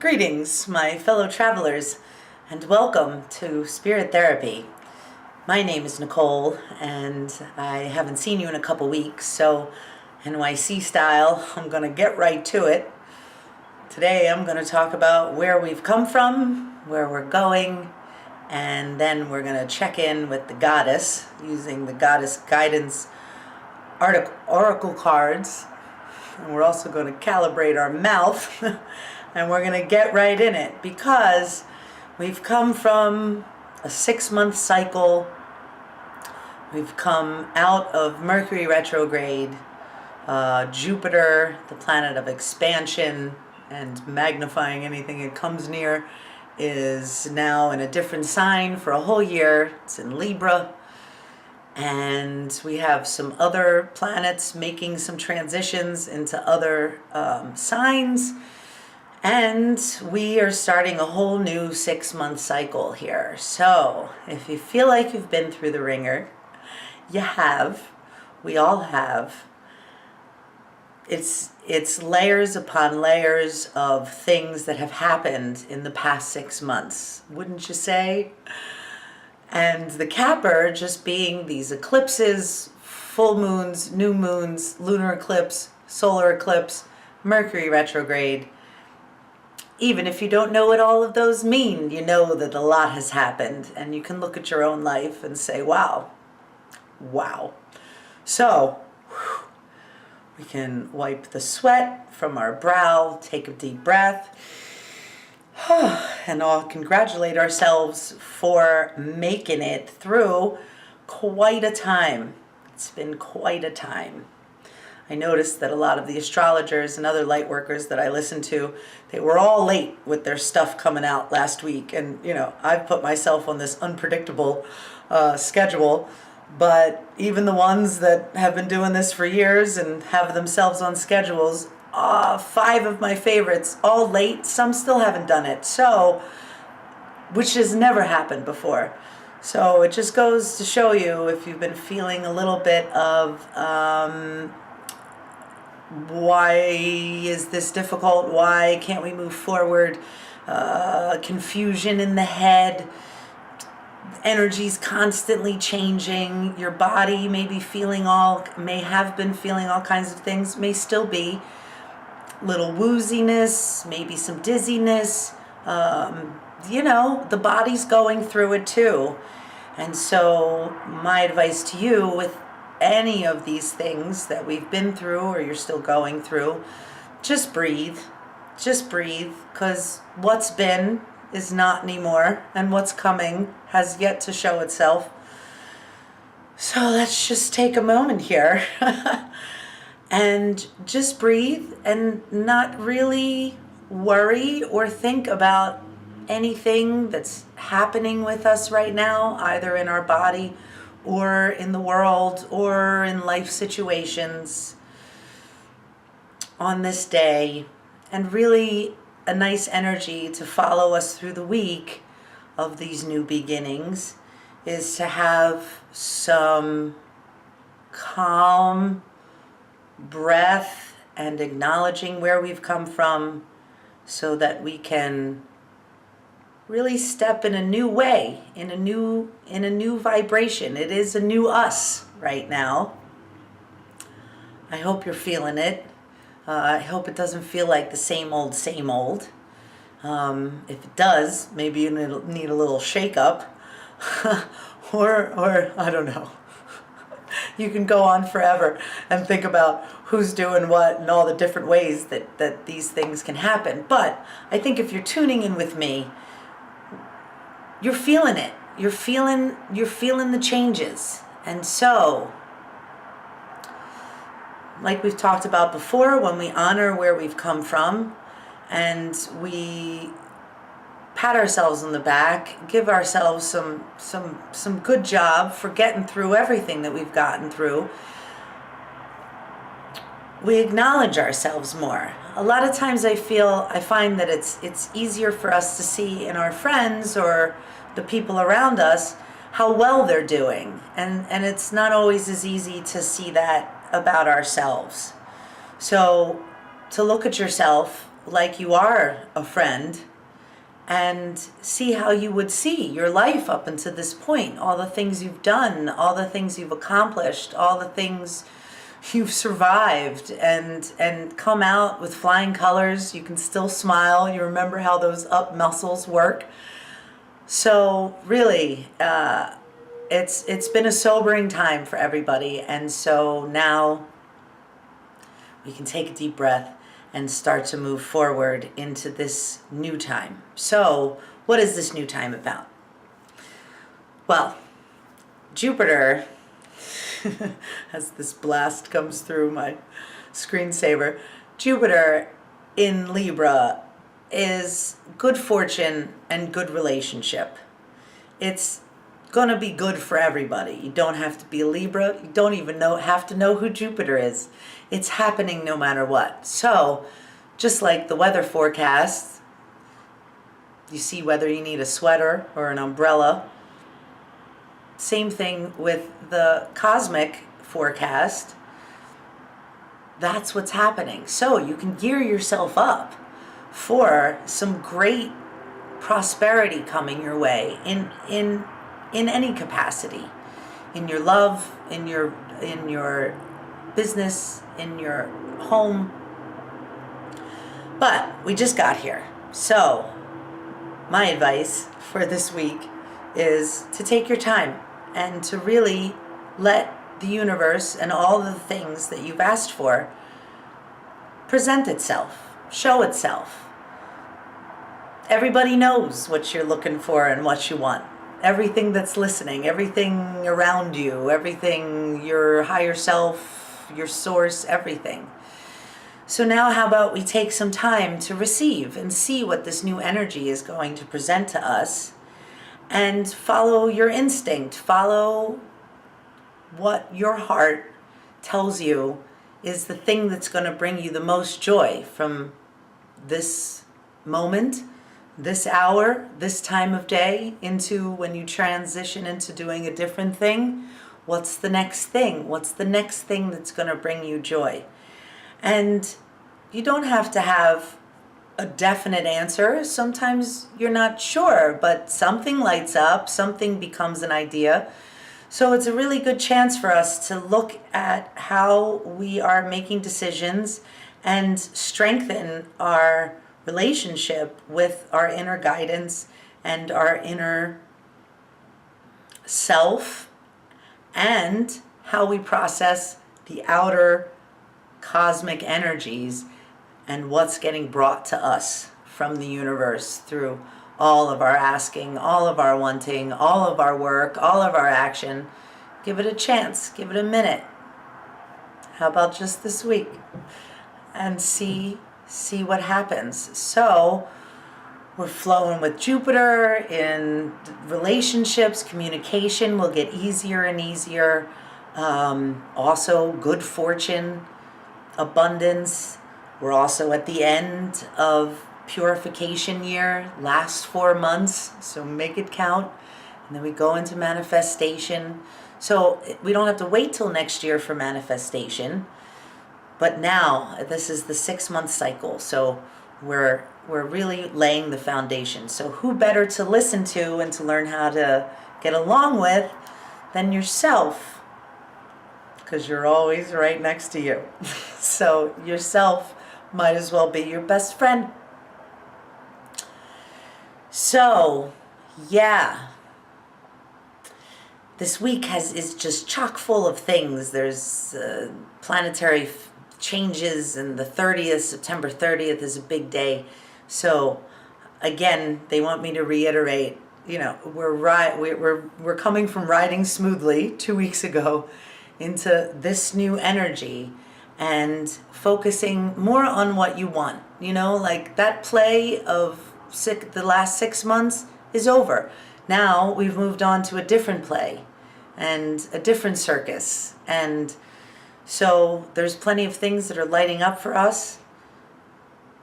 Greetings, my fellow travelers, and welcome to Spirit Therapy. My name is Nicole, and I haven't seen you in a couple weeks, so NYC style, I'm going to get right to it. Today I'm going to talk about where we've come from, where we're going, and then we're going to check in with the goddess using the goddess guidance oracle cards. And we're also going to calibrate our mouth and we're going to get right in it because we've come from a 6-month cycle. We've come out of Mercury retrograde. Jupiter, the planet of expansion and magnifying anything it comes near, is now in a different sign for a whole year. It's in Libra. And we have some other planets making some transitions into other signs. And we are starting a whole new 6-month cycle here. So if you feel like you've been through the ringer, you have. We all have. It's layers upon layers of things that have happened in the past 6 months, wouldn't you say? And the capper just being these eclipses, full moons, new moons, lunar eclipse, solar eclipse, Mercury retrograde. Even if you don't know what all of those mean, you know that a lot has happened, and you can look at your own life and say, wow. So, we can wipe the sweat from our brow, take a deep breath, and all congratulate ourselves for making it through quite a time. It's been quite a time. I noticed that a lot of the astrologers and other light workers that I listen to, they were all late with their stuff coming out last week. And, I've put myself on this unpredictable schedule. But even the ones that have been doing this for years and have themselves on schedules, 5 of my favorites, all late, some still haven't done it. So, which has never happened before. So it just goes to show you, if you've been feeling a little bit of, why is this difficult? Why can't we move forward? Confusion in the head. Energy's constantly changing. Your body may have been feeling all kinds of things, may still be. Little wooziness, maybe some dizziness. The body's going through it too. And so my advice to you with any of these things that we've been through or you're still going through, just breathe. Just breathe, because what's been is not anymore, and what's coming has yet to show itself. So let's just take a moment here and just breathe and not really worry or think about anything that's happening with us right now, either in our body or in the world or in life situations on this day. And really a nice energy to follow us through the week of these new beginnings is to have some calm breath and acknowledging where we've come from so that we can really step in a new way, in a new vibration. It is a new us right now. I hope you're feeling it. I hope it doesn't feel like the same old. If it does, maybe you need a little shake-up. or I don't know. You can go on forever and think about who's doing what and all the different ways that these things can happen. But I think if you're tuning in with me, you're feeling it. You're feeling the changes. And so, like we've talked about before, when we honor where we've come from and we pat ourselves on the back, give ourselves some good job for getting through everything that we've gotten through, we acknowledge ourselves more. A lot of times I find that it's easier for us to see in our friends or the people around us how well they're doing. And it's not always as easy to see that about ourselves. So to look at yourself like you are a friend and see how you would see your life up until this point, all the things you've done, all the things you've accomplished, all the things you've survived, and come out with flying colors. You can still smile. You remember how those up muscles work. So really, it's been a sobering time for everybody, and so now we can take a deep breath and start to move forward into this new time. So, what is this new time about? Well, Jupiter, as this blast comes through my screensaver, Jupiter in Libra is good fortune and good relationship. It's going to be good for everybody. You don't have to be a Libra. You don't even have to know who Jupiter is. It's happening no matter what. So, just like the weather forecast, you see whether you need a sweater or an umbrella. Same thing with the cosmic forecast. That's what's happening. So, you can gear yourself up for some great prosperity coming your way in any capacity, in your love, in your business, in your home. But we just got here. So my advice for this week is to take your time and to really let the universe and all the things that you've asked for present itself, show itself. Everybody knows what you're looking for and what you want. Everything that's listening, everything around you, everything, your higher self, your source, everything. So now how about we take some time to receive and see what this new energy is going to present to us, and follow your instinct, follow what your heart tells you is the thing that's going to bring you the most joy from this moment, this hour, this time of day, into when you transition into doing a different thing. What's the next thing? What's the next thing that's going to bring you joy? And you don't have to have a definite answer. Sometimes you're not sure, but something lights up, something becomes an idea. So it's a really good chance for us to look at how we are making decisions and strengthen our relationship with our inner guidance and our inner self, and how we process the outer cosmic energies and what's getting brought to us from the universe through all of our asking, all of our wanting, all of our work, all of our action. Give it a chance, give it a minute. How about just this week? And see what happens. So we're flowing with Jupiter in relationships. Communication will get easier and easier. Also good fortune, abundance. We're also at the end of purification year, last 4 months, so make it count. And then we go into manifestation. So we don't have to wait till next year for manifestation. But now, this is the 6-month cycle, so we're really laying the foundation. So who better to listen to and to learn how to get along with than yourself? Because you're always right next to you. So yourself might as well be your best friend. So, yeah. This week is just chock full of things. There's planetary changes, and the 30th, September 30th is a big day. So again, they want me to reiterate, we're coming from riding smoothly 2 weeks ago into this new energy and focusing more on what you want. Like that play of the last 6 months is over. Now we've moved on to a different play and a different circus, and so there's plenty of things that are lighting up for us.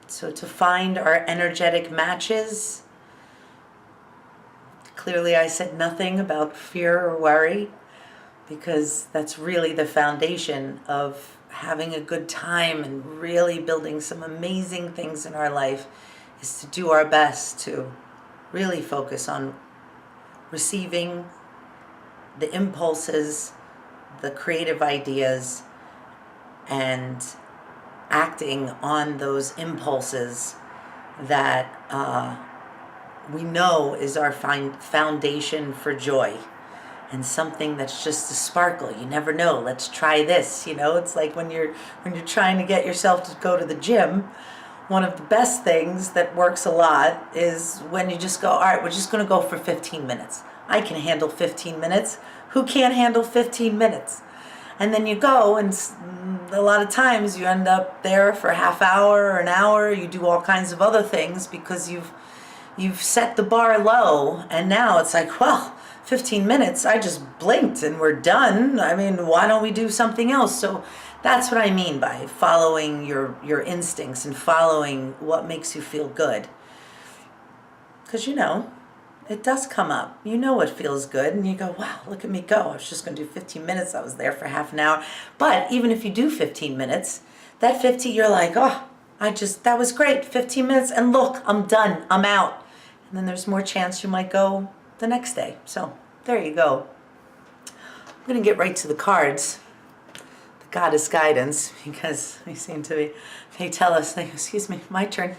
So to find our energetic matches, clearly I said nothing about fear or worry, because that's really the foundation of having a good time and really building some amazing things in our life is to do our best to really focus on receiving the impulses, the creative ideas, and acting on those impulses that we know is our foundation for joy, and something that's just a sparkle. You never know. Let's try this. It's like when you're trying to get yourself to go to the gym. One of the best things that works a lot is when you just go, all right, we're just going to go for 15 minutes. I can handle 15 minutes. Who can't handle 15 minutes? And then you go, and a lot of times you end up there for a half hour or an hour. You do all kinds of other things because you've set the bar low, and now it's like, well, 15 minutes, I just blinked and we're done. I mean, why don't we do something else? So that's what I mean by following your instincts and following what makes you feel good. Because it does come up. What feels good, and you go, wow, look at me go. I was just going to do 15 minutes. I was there for half an hour. But even if you do 15 minutes, that 50, you're like, oh, that was great, 15 minutes, and look, I'm done, I'm out. And then there's more chance you might go the next day. So there you go. I'm going to get right to the cards, the goddess guidance, because they tell us, excuse me, my turn.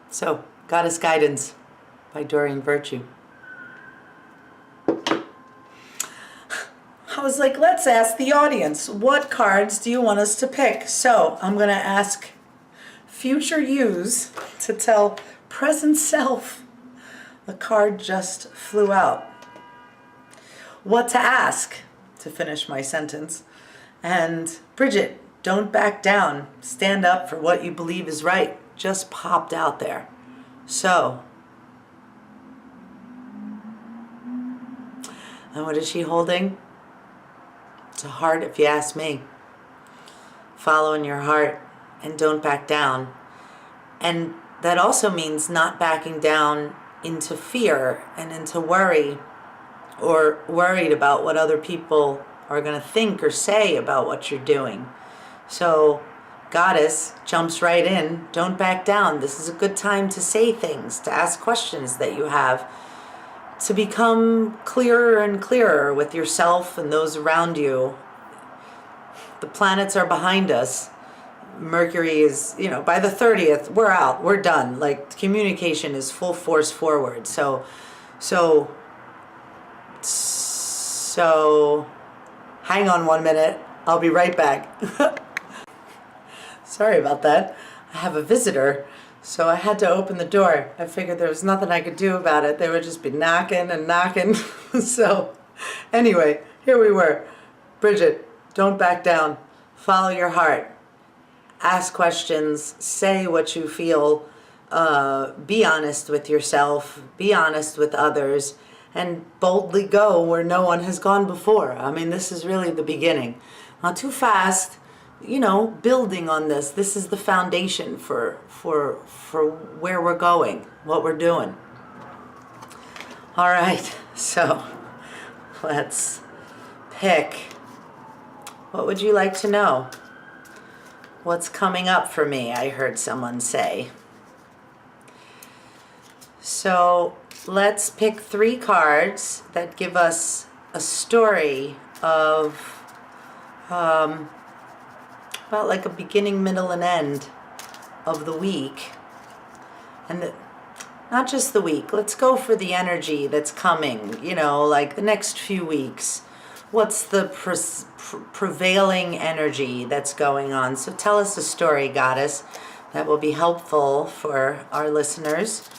So, goddess guidance by Doreen Virtue. I was like, let's ask the audience, what cards do you want us to pick? So I'm going to ask future yous to tell present self. The card just flew out. What to ask, to finish my sentence. And Bridget, don't back down. Stand up for what you believe is right. Just popped out there. So, and what is she holding? It's a heart, if you ask me. Following your heart and don't back down. And that also means not backing down into fear and into worry, or worried about what other people are going to think or say about what you're doing. So Goddess jumps right in. Don't back down. This is a good time to say things, to ask questions that you have, to become clearer and clearer with yourself and those around you. The planets are behind us. Mercury is, by the 30th, we're out, we're done. Like, communication is full force forward. So hang on 1 minute. I'll be right back. Sorry about that. I have a visitor, so I had to open the door. I figured there was nothing I could do about it. They would just be knocking and knocking. So anyway, here we were. Bridget, don't back down. Follow your heart. Ask questions. Say what you feel. Be honest with yourself. Be honest with others. And boldly go where no one has gone before. I mean, this is really the beginning. Not too fast. Building on this. This is the foundation for where we're going, what we're doing. All right, so let's pick. What would you like to know? What's coming up for me, I heard someone say. So let's pick 3 cards that give us a story of about like a beginning, middle, and end of the week. And not just the week. Let's go for the energy that's coming, like the next few weeks. What's the prevailing energy that's going on? So tell us a story, Goddess, that will be helpful for our listeners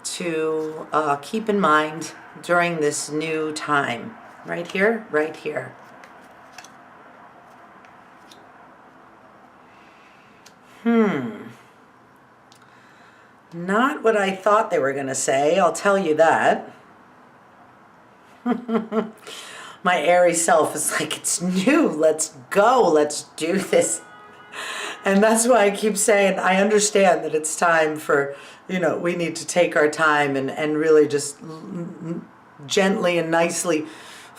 to keep in mind during this new time. Right here, right here. Not what I thought they were going to say, I'll tell you that. My airy self is like, it's new, let's go, let's do this. And that's why I keep saying, I understand that it's time for, we need to take our time and really just gently and nicely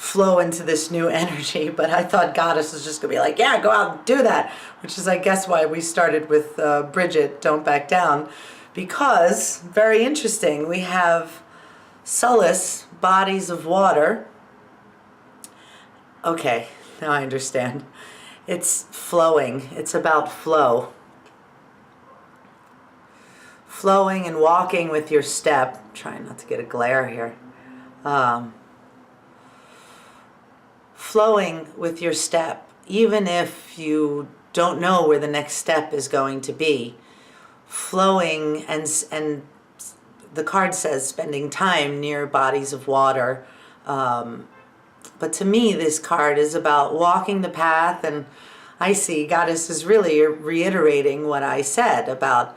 flow into this new energy. But I thought Goddess was just going to be like, yeah, go out and do that, which is, I guess, why we started with Bridget, Don't Back Down, because, very interesting, we have solace, bodies of water. Okay, now I understand. It's flowing. It's about flow. Flowing and walking with your step. I'm trying not to get a glare here. Flowing with your step, even if you don't know where the next step is going to be. Flowing, and the card says spending time near bodies of water. But to me, this card is about walking the path, and I see Goddess is really reiterating what I said about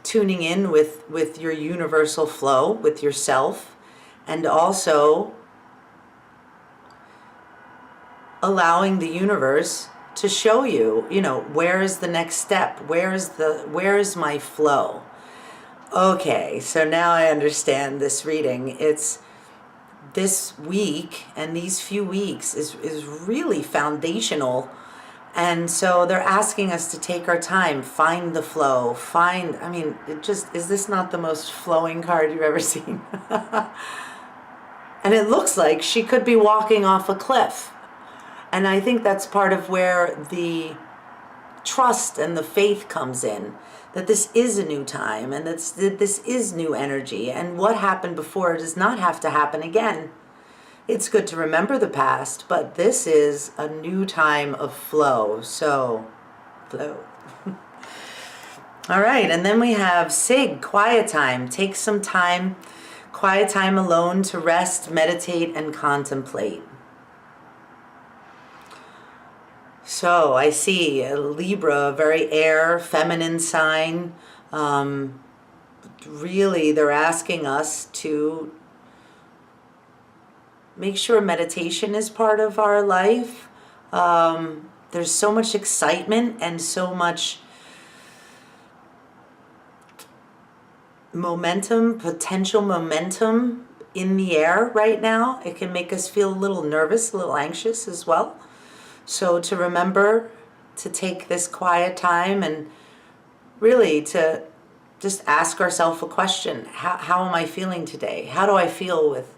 tuning in with your universal flow, with yourself, and also allowing the universe to show you, where is the next step? Where is my flow? Okay, so now I understand this reading. It's this week and these few weeks is really foundational. And so they're asking us to take our time, find the flow, is this not the most flowing card you've ever seen? And it looks like she could be walking off a cliff. And I think that's part of where the trust and the faith comes in, that this is a new time and that this is new energy, and what happened before does not have to happen again. It's good to remember the past, but this is a new time of flow. So, flow. All right, and then we have Sig, quiet time. Take some time, quiet time alone to rest, meditate, and contemplate. So I see a Libra, very air, feminine sign. Really, they're asking us to make sure meditation is part of our life. There's so much excitement and so much momentum, potential momentum in the air right now. It can make us feel a little nervous, a little anxious as well. So to remember to take this quiet time and really to just ask ourselves a question. How am I feeling today? How do I feel with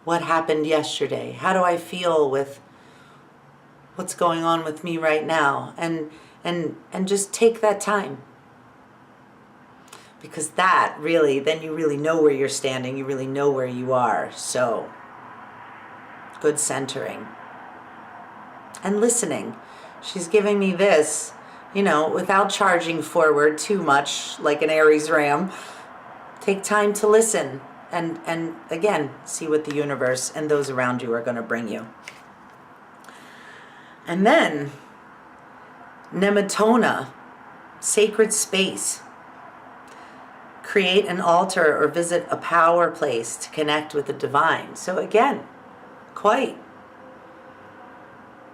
what happened yesterday? How do I feel with what's going on with me right now? And just take that time. Because that really, then you really know where you're standing. You really know where you are. So, good centering. And listening. She's giving me this, without charging forward too much like an Aries ram. Take time to listen and again, see what the universe and those around you are going to bring you. And then, Nematona, sacred space. Create an altar or visit a power place to connect with the divine. So again, quite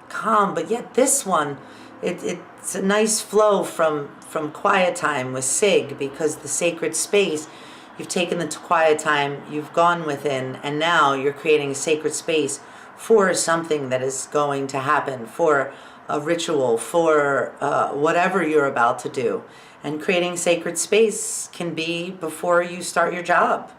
calm, but yet this one, it's a nice flow from quiet time with Sig, because the sacred space, you've taken the quiet time, you've gone within, and now you're creating a sacred space for something that is going to happen, for a ritual, for whatever you're about to do. And creating sacred space can be before you start your job,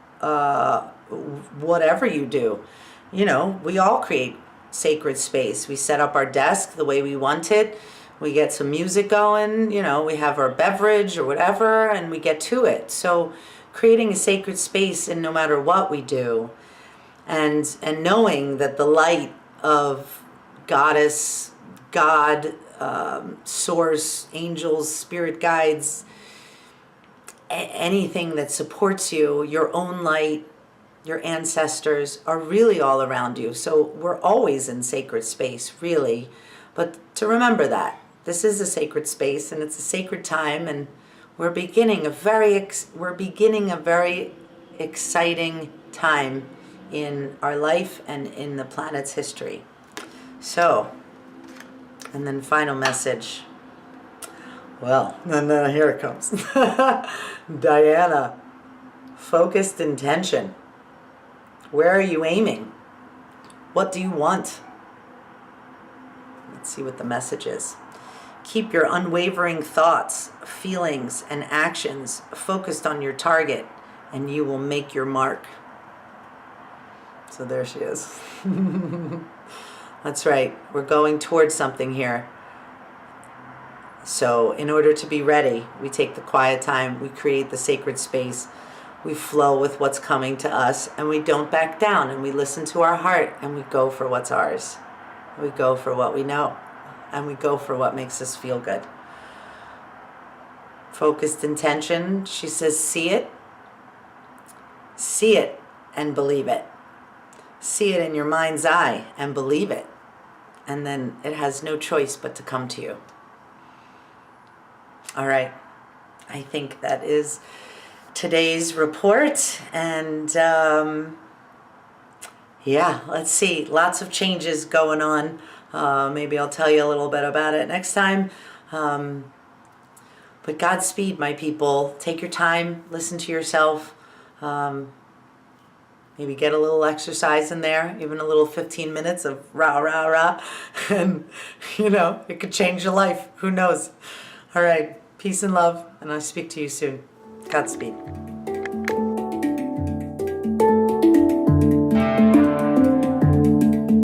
whatever you do. We all create sacred space. We set up our desk the way we want it. We get some music going, we have our beverage or whatever, and we get to it. So creating a sacred space in no matter what we do, and knowing that the light of Goddess, God, source, angels, spirit guides, anything that supports you, your own light, your ancestors are really all around you. So we're always in sacred space, really. But to remember that this is a sacred space and it's a sacred time, and we're beginning a very exciting time in our life and in the planet's history. So, and then final message. Well, and then here it comes. Diana, focused intention. Where are you aiming? What do you want? Let's see what the message is. Keep your unwavering thoughts, feelings, and actions focused on your target, and you will make your mark. So there she is. That's right. We're going towards something here. So in order to be ready, we take the quiet time, we create the sacred space, we flow with what's coming to us, and we don't back down, and we listen to our heart, and we go for what's ours. We go for what we know, and we go for what makes us feel good. Focused intention, she says, see it and believe it. See it in your mind's eye and believe it. And then it has no choice but to come to you. All right. I think that is today's report. And yeah, let's see. Lots of changes going on. Maybe I'll tell you a little bit about it next time. But Godspeed, my people. Take your time. Listen to yourself. Maybe get a little exercise in there, even a little 15 minutes of rah, rah, rah. And, it could change your life. Who knows? All right. Peace and love. And I'll speak to you soon. Godspeed.